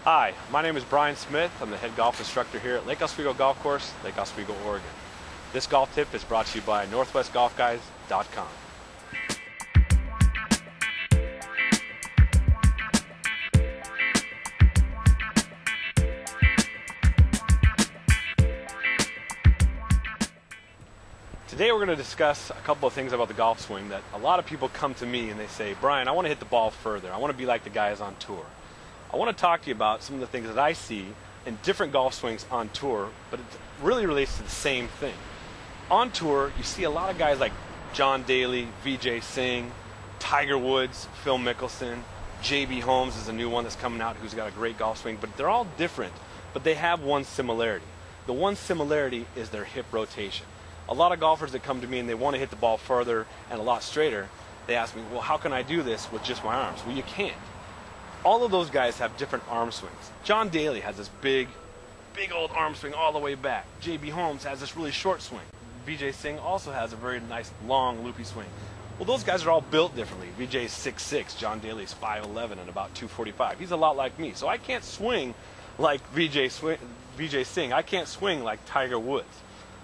Hi, my name is Brian Smith. I'm the head golf instructor here at Lake Oswego Golf Course, Lake Oswego, Oregon. This golf tip is brought to you by NorthwestGolfGuys.com. Today we're going to discuss a couple of things about the golf swing that a lot of people come to me and they say, Brian, I want to hit the ball further. I want to be like the guys on tour. I want to talk to you about some of the things that I see in different golf swings on tour, but it really relates to the same thing. On tour, you see a lot of guys like John Daly, Vijay Singh, Tiger Woods, Phil Mickelson, J.B. Holmes is a new one that's coming out who's got a great golf swing, but they're all different, but they have one similarity. The one similarity is their hip rotation. A lot of golfers that come to me and they want to hit the ball further and a lot straighter, they ask me, well, how can I do this with just my arms? Well, you can't. All of those guys have different arm swings. John Daly has this big old arm swing all the way back. J.B. Holmes has this really short swing. Vijay Singh also has a very nice, long, loopy swing. Well, those guys are all built differently. Vijay's 6'6", John Daly's 5'11", and about 245. He's a lot like me, so I can't swing like Vijay Singh. I can't swing like Tiger Woods.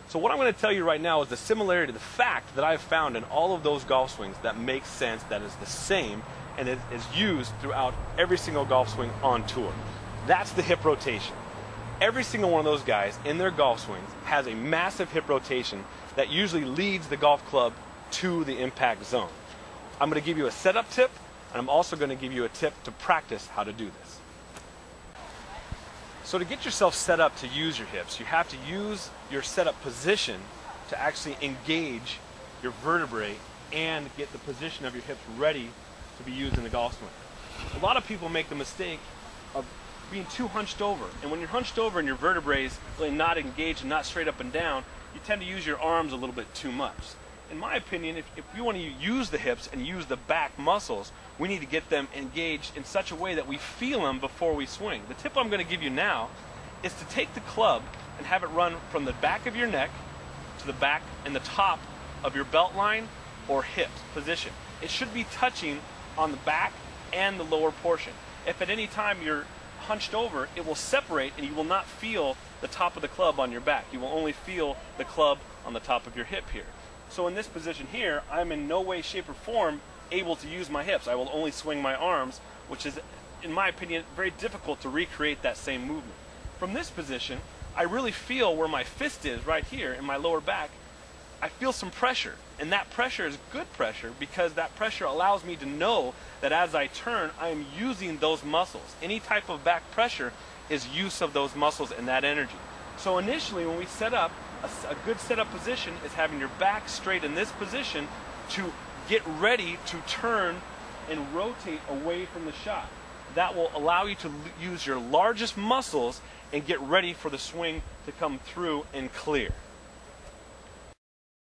So what I'm going to tell you right now is the similarity, the fact that I've found in all of those golf swings that makes sense, that is the same, and it is used throughout every single golf swing on tour. That's the hip rotation. Every single one of those guys in their golf swings has a massive hip rotation that usually leads the golf club to the impact zone. I'm going to give you a setup tip, and I'm also going to give you a tip to practice how to do this. So to get yourself set up to use your hips, you have to use your setup position to actually engage your vertebrae and get the position of your hips ready to be used in the golf swing. A lot of people make the mistake of being too hunched over, and when you're hunched over and your vertebrae is really not engaged and not straight up and down, you tend to use your arms a little bit too much. In my opinion, if you want to use the hips and use the back muscles, we need to get them engaged in such a way that we feel them before we swing. The tip I'm going to give you now is to take the club and have it run from the back of your neck to the back and the top of your belt line or hips position. It should be touching on the back and the lower portion. If at any time you're hunched over, it will separate and you will not feel the top of the club on your back. You will only feel the club on the top of your hip here. So in this position here, I'm in no way, shape, or form able to use my hips. I will only swing my arms, which is, in my opinion, very difficult to recreate that same movement. From this position, I really feel where my fist is right here in my lower back. I feel some pressure, and that pressure is good pressure because that pressure allows me to know that as I turn, I am using those muscles. Any type of back pressure is use of those muscles and that energy. So initially, when we set up, a good setup position is having your back straight in this position to get ready to turn and rotate away from the shot. That will allow you to use your largest muscles and get ready for the swing to come through and clear.